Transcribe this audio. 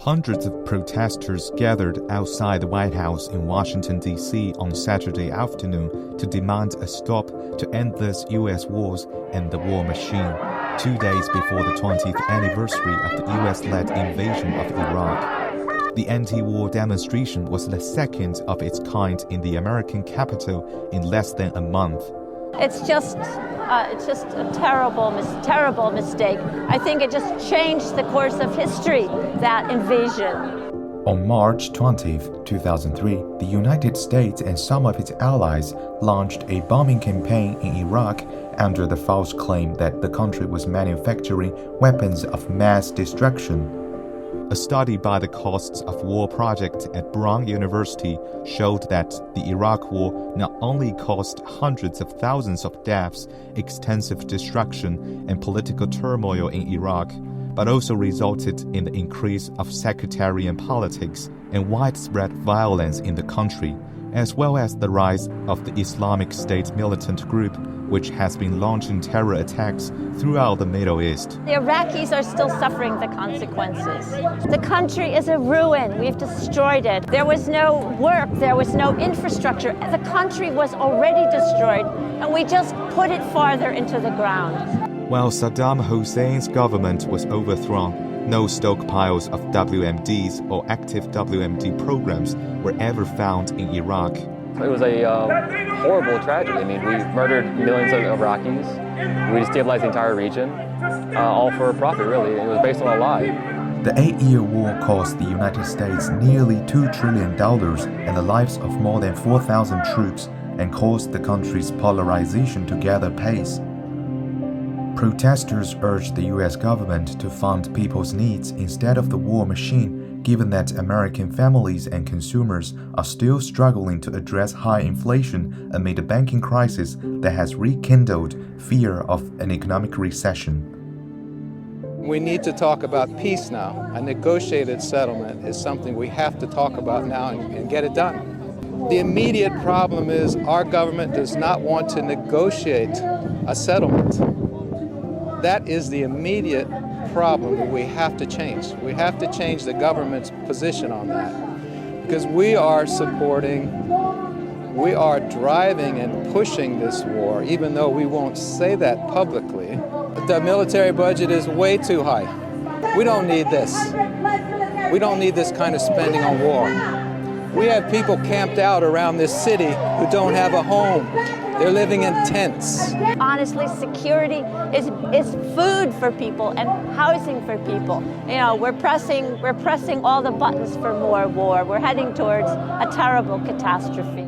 Hundreds of protesters gathered outside the White House in Washington, D.C. on Saturday afternoon to demand a stop to endless U.S. wars and the war machine, 2 days before the 20th anniversary of the U.S.-led invasion of Iraq. The anti-war demonstration was the second of its kind in the American capital in less than a month. It's just a terrible mistake. I think it just changed the course of history, that invasion. On March 20, 2003, the United States and some of its allies launched a bombing campaign in Iraq under the false claim that the country was manufacturing weapons of mass destruction. A study by the Costs of War Project at Brown University showed that the Iraq War not only caused hundreds of thousands of deaths, extensive destruction, and political turmoil in Iraq, but also resulted in the increase of sectarian politics and widespread violence in the country, as well as the rise of the Islamic State militant group, which has been launching terror attacks throughout the Middle East. The Iraqis are still suffering the consequences. The country is a ruin. We've destroyed it. There was no work. There was no infrastructure. The country was already destroyed, and we just put it farther into the ground. While Saddam Hussein's government was overthrown, no stockpiles of WMDs or active WMD programs were ever found in Iraq. It was a horrible tragedy. I mean, we murdered millions of Iraqis. We destabilized the entire region, all for a profit, really. It was based on a lie. The 8-year war cost the United States nearly $2 trillion and the lives of more than 4,000 troops, and caused the country's polarization to gather pace. Protesters urged the U.S. government to fund people's needs instead of the war machine, given that American families and consumers are still struggling to address high inflation amid a banking crisis that has rekindled fear of an economic recession. We need to talk about peace now. A negotiated settlement is something we have to talk about now and get it done. The immediate problem is our government does not want to negotiate a settlement. That is the immediate problem that we have to change. We have to change the government's position on that, because we are driving and pushing this war, even though we won't say that publicly. The military budget is way too high. We don't need this. We don't need this kind of spending on war. We have people camped out around this city who don't have a home. They're living in tents. Honestly, security is food for people and housing for people. You know, we're pressing all the buttons for more war. We're heading towards a terrible catastrophe.